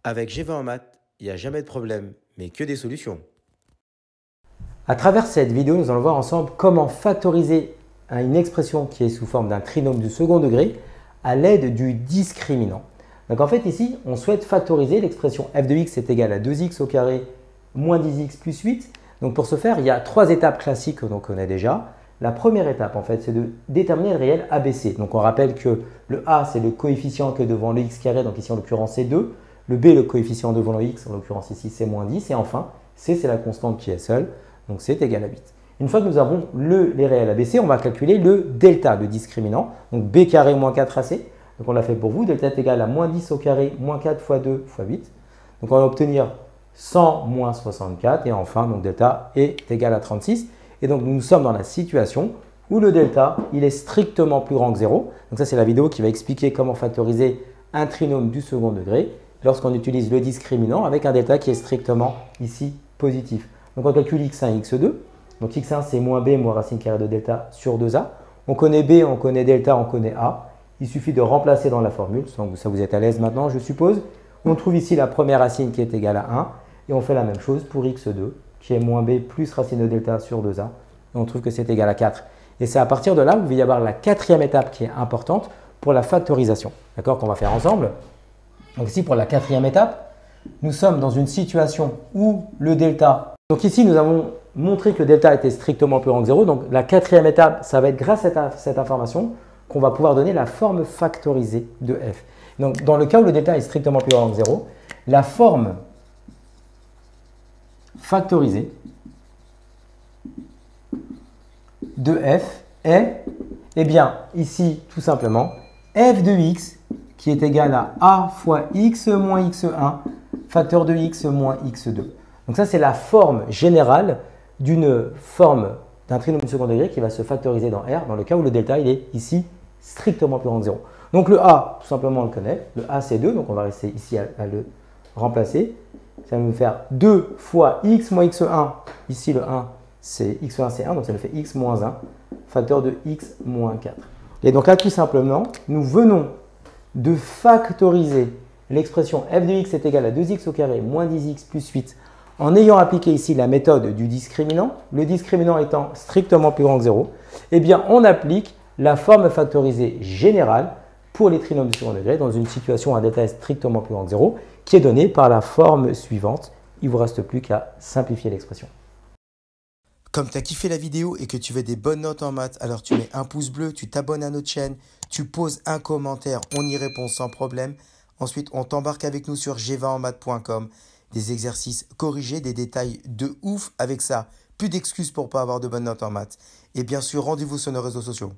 Avec G20 en maths, il n'y a jamais de problème, mais que des solutions. À travers cette vidéo, nous allons voir ensemble comment factoriser une expression qui est sous forme d'un trinôme du second degré à l'aide du discriminant. Donc en fait ici, on souhaite factoriser l'expression f de x est égal à 2x au carré moins 10x plus 8. Donc pour ce faire, il y a trois étapes classiques que l'on connaît déjà. La première étape, en fait, c'est de déterminer le réel ABC. Donc on rappelle que le a, c'est le coefficient que devant le x carré, donc ici en l'occurrence c'est 2. Le b, le coefficient devant le x, en l'occurrence ici c'est moins 10. Et enfin, c, c'est la constante qui est seule, donc c'est égal à 8. Une fois que nous avons les réels ABC, on va calculer le delta, le discriminant. Donc b carré moins 4ac. Donc on l'a fait pour vous, delta est égal à moins 10 au carré, moins 4 fois 2 fois 8. Donc on va obtenir 100 moins 64 et enfin donc delta est égal à 36. Et donc nous sommes dans la situation où le delta il est strictement plus grand que 0. Donc ça c'est la vidéo qui va expliquer comment factoriser un trinôme du second degré lorsqu'on utilise le discriminant avec un delta qui est strictement ici positif. Donc on calcule x1 et x2. Donc x1 c'est moins b moins racine carrée de delta sur 2a. On connaît b, on connaît delta, on connaît a. Il suffit de remplacer dans la formule, donc ça vous êtes à l'aise maintenant je suppose. On trouve ici la première racine qui est égale à 1 et on fait la même chose pour x2 qui est moins b plus racine de delta sur 2a et on trouve que c'est égal à 4. Et c'est à partir de là où il va y avoir la quatrième étape qui est importante pour la factorisation, d'accord, qu'on va faire ensemble. Donc ici pour la quatrième étape, nous sommes dans une situation où le delta, donc ici nous avons montré que le delta était strictement plus grand que 0, donc la quatrième étape, ça va être grâce à cette information qu'on va pouvoir donner la forme factorisée de f. Donc, dans le cas où le delta est strictement plus grand que 0, la forme factorisée de f est, eh bien, ici, tout simplement, f de x qui est égal à a fois x moins x1 facteur de x moins x2. Donc ça, c'est la forme générale d'une forme d'un trinôme du second degré qui va se factoriser dans R, dans le cas où le delta il est ici strictement plus grand que 0. Donc le A, tout simplement, on le connaît. Le A, c'est 2, donc on va rester ici à le remplacer. Ça va nous faire 2 fois x moins x1. Ici, le 1, c'est x1, c'est 1, donc ça nous fait x moins 1, facteur de x moins 4. Et donc là, tout simplement, nous venons de factoriser l'expression f de x est égal à 2x au carré moins 10x plus 8 en ayant appliqué ici la méthode du discriminant, le discriminant étant strictement plus grand que 0, eh bien on applique la forme factorisée générale pour les trinômes du second degré dans une situation où un delta est strictement plus grand que 0 qui est donnée par la forme suivante. Il ne vous reste plus qu'à simplifier l'expression. Comme tu as kiffé la vidéo et que tu veux des bonnes notes en maths, alors tu mets un pouce bleu, tu t'abonnes à notre chaîne, tu poses un commentaire, on y répond sans problème. Ensuite, on t'embarque avec nous sur g20enmaths.com. Des exercices corrigés, des détails de ouf avec ça. Plus d'excuses pour pas avoir de bonnes notes en maths. Et bien sûr, rendez-vous sur nos réseaux sociaux.